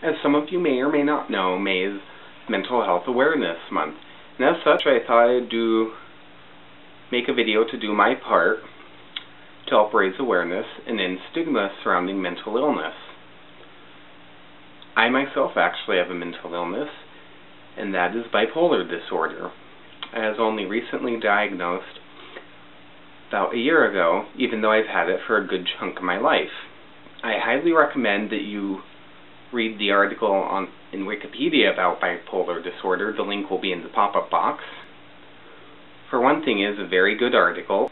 As some of you may or may not know, May is Mental Health Awareness Month, and as such I thought I'd make a video to do my part to help raise awareness and end stigma surrounding mental illness. I myself actually have a mental illness, and that is bipolar disorder. I was only recently diagnosed about a year ago, even though I've had it for a good chunk of my life. I highly recommend that you read the article in Wikipedia about bipolar disorder. The link will be in the pop-up box. For one thing, it is a very good article,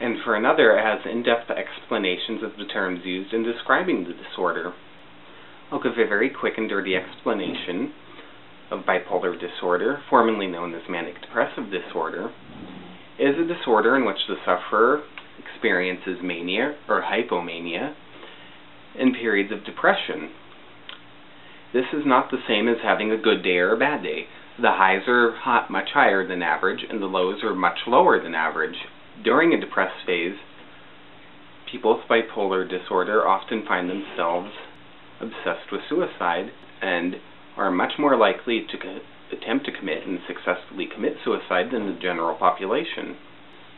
and for another, it has in-depth explanations of the terms used in describing the disorder. I'll give a very quick and dirty explanation of bipolar disorder, formerly known as manic depressive disorder. It is a disorder in which the sufferer experiences mania or hypomania in periods of depression. This is not the same as having a good day or a bad day. The highs are much higher than average, and the lows are much lower than average. During a depressed phase, people with bipolar disorder often find themselves obsessed with suicide and are much more likely to attempt to commit and successfully commit suicide than the general population.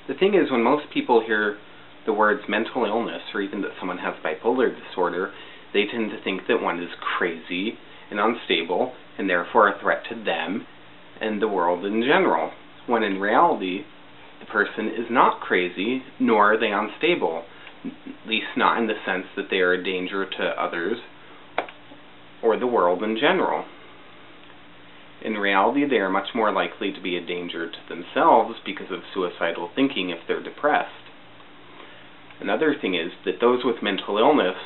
The thing is, when most people hear the words mental illness, or even that someone has bipolar disorder, they tend to think that one is crazy and unstable, and therefore a threat to them and the world in general, when in reality, the person is not crazy, nor are they unstable, at least not in the sense that they are a danger to others or the world in general. In reality, they are much more likely to be a danger to themselves because of suicidal thinking if they're depressed. Another thing is that those with mental illness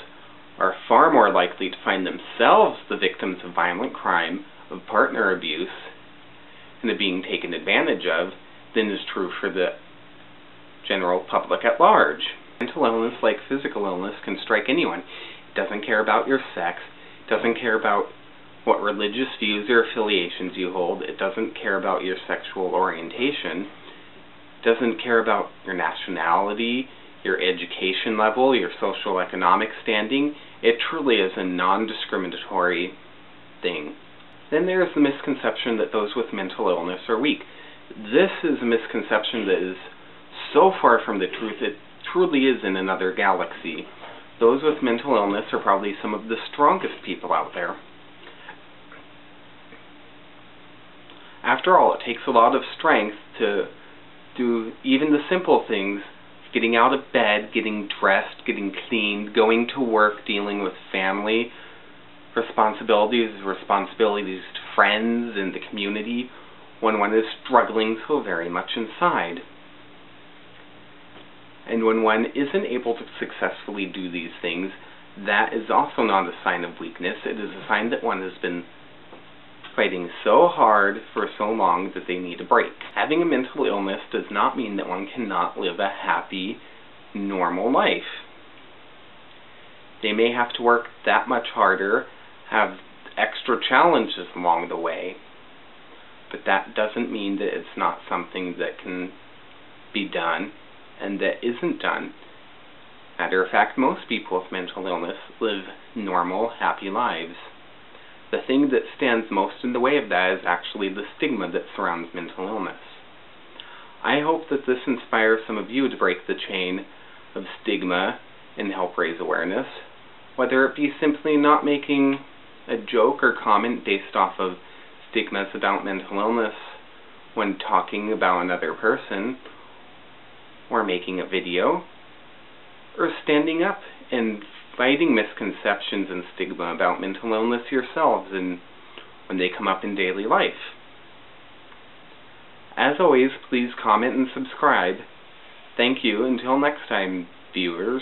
are far more likely to find themselves the victims of violent crime, of partner abuse, and of being taken advantage of than is true for the general public at large. Mental illness, like physical illness, can strike anyone. It doesn't care about your sex, it doesn't care about what religious views or affiliations you hold, it doesn't care about your sexual orientation, it doesn't care about your nationality, your education level, your social economic standing. It truly is a non-discriminatory thing. Then there is the misconception that those with mental illness are weak. This is a misconception that is so far from the truth, it truly is in another galaxy. Those with mental illness are probably some of the strongest people out there. After all, it takes a lot of strength to do even the simple things: getting out of bed, getting dressed, getting cleaned, going to work, dealing with family responsibilities to friends and the community, when one is struggling so very much inside. And when one isn't able to successfully do these things, that is also not a sign of weakness. It is a sign that one has been fighting so hard for so long that they need a break. Having a mental illness does not mean that one cannot live a happy, normal life. They may have to work that much harder, have extra challenges along the way, but that doesn't mean that it's not something that can be done and that isn't done. Matter of fact, most people with mental illness live normal, happy lives. The thing that stands most in the way of that is actually the stigma that surrounds mental illness. I hope that this inspires some of you to break the chain of stigma and help raise awareness, whether it be simply not making a joke or comment based off of stigmas about mental illness when talking about another person, or making a video, or standing up and fighting misconceptions and stigma about mental illness yourselves and when they come up in daily life. As always, please comment and subscribe. Thank you. Until next time, viewers.